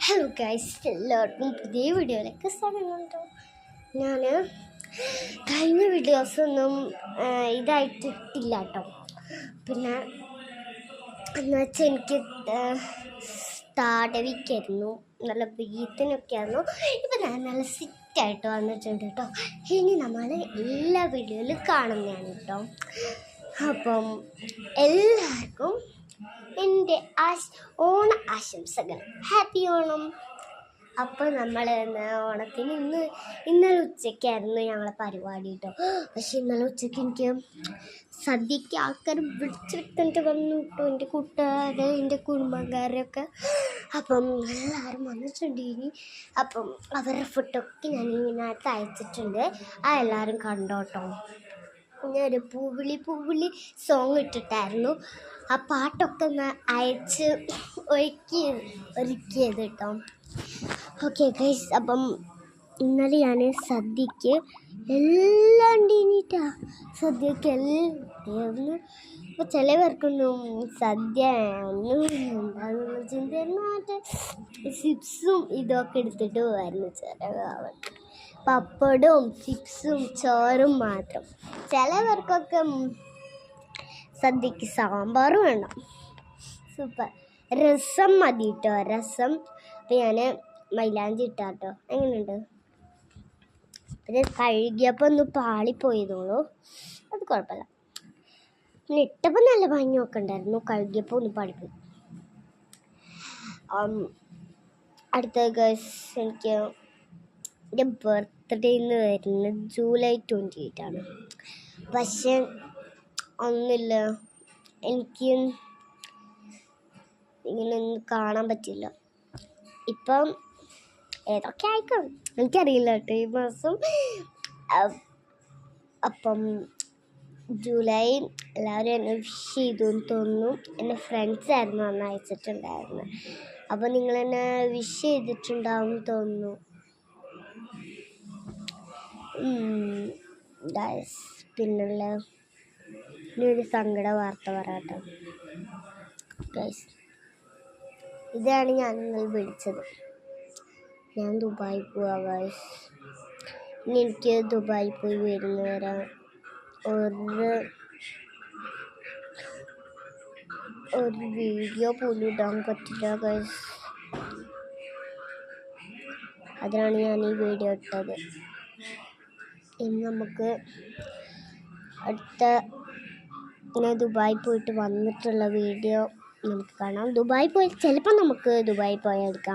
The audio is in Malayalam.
ഹലോ ഗൈസ്, എല്ലാവർക്കും പുതിയ വീഡിയോയിലേക്ക് സ്വാഗതം. ഞാൻ കഴിഞ്ഞ വീഡിയോസൊന്നും ഇതായിട്ടില്ല കേട്ടോ. പിന്നെ എന്ന് വെച്ചാൽ എനിക്ക് താടവിക്കായിരുന്നു, നല്ല ബ്രീത്തിനൊക്കെ ആയിരുന്നു. ഇപ്പം ഞാൻ നല്ല സിറ്റായിട്ട് വന്നിട്ടുണ്ട് കേട്ടോ. ഇനി നമ്മൾ എല്ലാ വീഡിയോയിലും കാണുന്നതാണ് കേട്ടോ. അപ്പം എല്ലാവർക്കും എൻ്റെ ഓണ ആശംസകൾ, ഹാപ്പി ഓണം. അപ്പോൾ നമ്മൾ ഓണത്തിന് ഇന്നലെ ഉച്ചയ്ക്കായിരുന്നു ഞങ്ങളെ പരിപാടി കേട്ടോ. പക്ഷെ ഇന്നലെ ഉച്ചയ്ക്ക് എനിക്ക് സദ്യക്ക് ആൾക്കാർ വിളിച്ചിട്ട് വന്നു കേട്ടോ, എൻ്റെ കൂട്ടുകാർ, എൻ്റെ കുടുംബക്കാരൊക്കെ. അപ്പം എല്ലാവരും വന്നിട്ടുണ്ട്. ഇനി അപ്പം അവരുടെ ഫുഡൊക്കെ ഞാൻ ഇതിനകത്ത് അയച്ചിട്ടുണ്ട്. ആ എല്ലാവരും കണ്ടോട്ടോ. ഞാനൊരു പൂവിളി സോങ് ഇട്ടിട്ടായിരുന്നു. ആ പാട്ടൊക്കെ ഒന്ന് അയച്ച് ഒരുക്കിയത് കേട്ടോ. ഓക്കെ ഗൈസ്, അപ്പം ഇന്നലെ ഞാൻ സദ്യക്ക് എല്ലാം ഉണ്ടീനിട്ടാ. സദ്യക്ക് എല്ലാം. അപ്പോൾ ചിലവർക്കൊന്നും സദ്യ എന്താണെന്നുള്ള ചിന്തയായിരുന്നു. മറ്റേ ചിപ്സും ഇതൊക്കെ എടുത്തിട്ട് പോകായിരുന്നു ചിലവർക്ക്. പപ്പടവും ചിപ്സും ചോറും മാത്രം. ചിലവർക്കൊക്കെ സദ്യക്ക് സാമ്പാറും വേണം. സൂപ്പർ. രസം മതി കേട്ടോ, രസം. അപ്പം ഞാൻ മൈലാഞ്ചി ഇട്ടാട്ടോ. എങ്ങനെയുണ്ട്? പിന്നെ കഴുകിയപ്പോൾ ഒന്ന് പാളിപ്പോയതോളൂ, അത് കുഴപ്പമില്ല. പിന്നെ ഇട്ടപ്പോൾ നല്ല ഭംഗിയൊക്കെ ഉണ്ടായിരുന്നു, കഴുകിയപ്പോൾ ഒന്ന് പാളിപ്പോയി. അടുത്ത ഗൈസ്, എനിക്ക് എൻ്റെ ബർത്ത്ഡേന്ന് വരുന്നത് ജൂലൈ 28 ആണ്. പക്ഷെ ഒന്നുമില്ല, എനിക്ക് ഇങ്ങനെയൊന്നും കാണാൻ പറ്റില്ല. ഇപ്പം ഏതൊക്കെ ആയിക്കോളും എനിക്കറിയില്ല കേട്ടോ ഈ മാസം. അപ്പം ജൂലൈ എല്ലാവരും എന്നെ വിഷ് ചെയ്തു എന്ന് തോന്നുന്നു. എൻ്റെ ഫ്രണ്ട്സായിരുന്നു അന്ന് അയച്ചിട്ടുണ്ടായിരുന്നത്. അപ്പം നിങ്ങളെന്നെ വിഷ് ചെയ്തിട്ടുണ്ടാവും തോന്നുന്നു. പിന്നുള്ള ഇനി ഒരു സങ്കട വാർത്ത പറയാട്ടോ ഗൈസ്. ഇതാണ് ഞാൻ നിങ്ങൾ വിളിച്ചത്. ഞാൻ ദുബായി പോവാ ഗൈസ്. ഇനി എനിക്ക് ദുബായി പോയി വരുന്നവരെ ഒരു വീഡിയോ പോലും ഇടാൻ പറ്റില്ല ഗൈസ്. അതിനാണ് ഞാൻ ഈ വീഡിയോ ഇട്ടത്. ഇനി നമുക്ക് അടുത്ത ഞാൻ ദുബായി പോയിട്ട് വന്നിട്ടുള്ള വീഡിയോ നമുക്ക് കാണാം. ദുബായി പോയി ചിലപ്പോൾ നമുക്ക് ദുബായി പോയി എടുക്കാം.